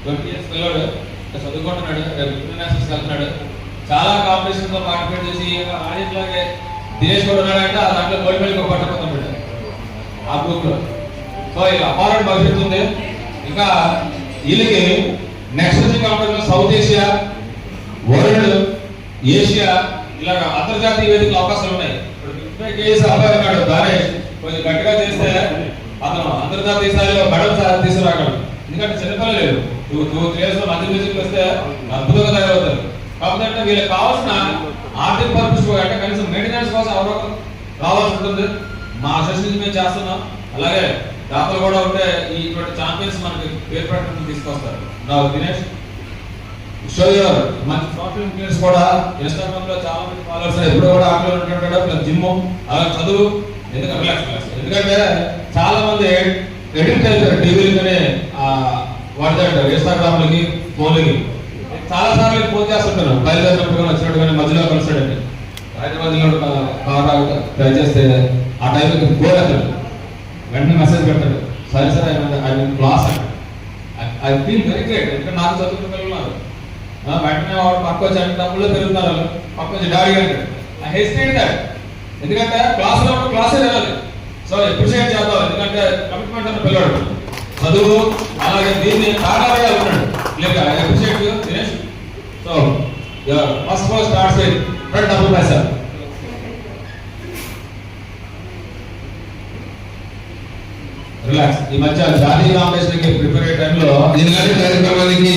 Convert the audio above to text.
20 years పిల్లడు చదువుకుంటున్నాడు, internationals వెళ్తున్నాడు. చాలా కాంపిటీషన్ లో పార్టిసిపేట్ చేసి ఆడిట్లాగే దినేష్ కూడా ఉన్నాడంటే ఆ దాంట్లో గోల్డ్ మెడల్ పట్టుకుంటున్నాడు ఆ గ్రూప్ లో. సో ఇలా అపారం భవిష్యత్తు ఉంది. ఇంకా వీళ్ళకి నెక్స్ట్ వచ్చే competition south Asia, world, Asia ఇలాగ అంతర్జాతీయ వేదికల అవకాశాలు ఉన్నాయి. ఇప్పుడు 55 కేజీస్ అబ్బాయి ఉన్నాడు దానేష్, కొంచెం గట్టిగా చేస్తే అతను అంతర్జాతీయ స్థాయిలో మెడల్ తీసుకురాగలడు. ఎందుకంటే చిన్నపిల్లలు లేదు, 2-3 years మధ్య మ్యూజిక్ వస్తే అద్భుతంగా తయారవుతారు. కాకపోతే వీళ్ళకి కావాల్సిన ఆర్థిక పరిస్థితి అంటే కనీసం మెయింటెనెన్స్ కోసం ఎవరో కావాల్సి ఉంటుంది. మా సెషన్ మేము చేస్తున్నాం. అలాగే దాతలు కూడా ఉంటే ఇటువంటి ఛాంపియన్స్ మనకి పేరు పెట్టడం తీసుకొస్తారు. నా దినేష్ షో యువర్ మంచి సోషల్ ఇన్ఫ్లుయెన్స్ కూడా ఇన్స్టాగ్రామ్ లో చాలా మంది ఫాలోవర్స్ ఎప్పుడు కూడా ఆటలో ఉంటుంటాడు, ప్లస్ జిమ్, అలా చదువు. ఎందుకంటే చాలా మంది ఎడిట్ అవుతారు టీవీలకి వాడతాడు, ఇన్స్టాగ్రామ్లకి, ఫోన్లకి. చాలా సార్లు ఫోన్ చేస్తుంటాను బయలుదేరినప్పుడు వచ్చినట్టు కానీ మధ్యలో కలిసాడండి హైదరాబాద్ కార్ ట్రై చేస్తే ఆ టైంకి గోల్ అవుతాడు, వెంటనే మెసేజ్ పెడతాడు, సరే సరే ఐ మీన్ క్లాస్ అంటాడు. I feel very great. ఎందుకంటే నాకు చదువుకున్న పిల్లలు ఉన్నారు, వెంటనే వాడు పక్క వచ్చి అంటే డబ్బుల్లో పెరుగుతున్నారు, పక్క వచ్చి డాడీ అంటాడు. I hesitate that. ఎందుకంటే క్లాస్లో క్లాసే వెళ్ళాలి. సో అప్రిషియేట్ చేద్దాం, ఎందుకంటే కమిట్మెంట్ అన్న పిల్లడు చదువు అలాగే దీన్ని కారణంగా ఉన్నాడు. లేక I appreciate you Dinesh. So first starts with front double pressure. Relax. ఈ మధ్య జాతీయ కాంపిటీషన్ కి ప్రిపేర్ అయ్యే టైంలో దీనికంటే కార్యక్రమానికి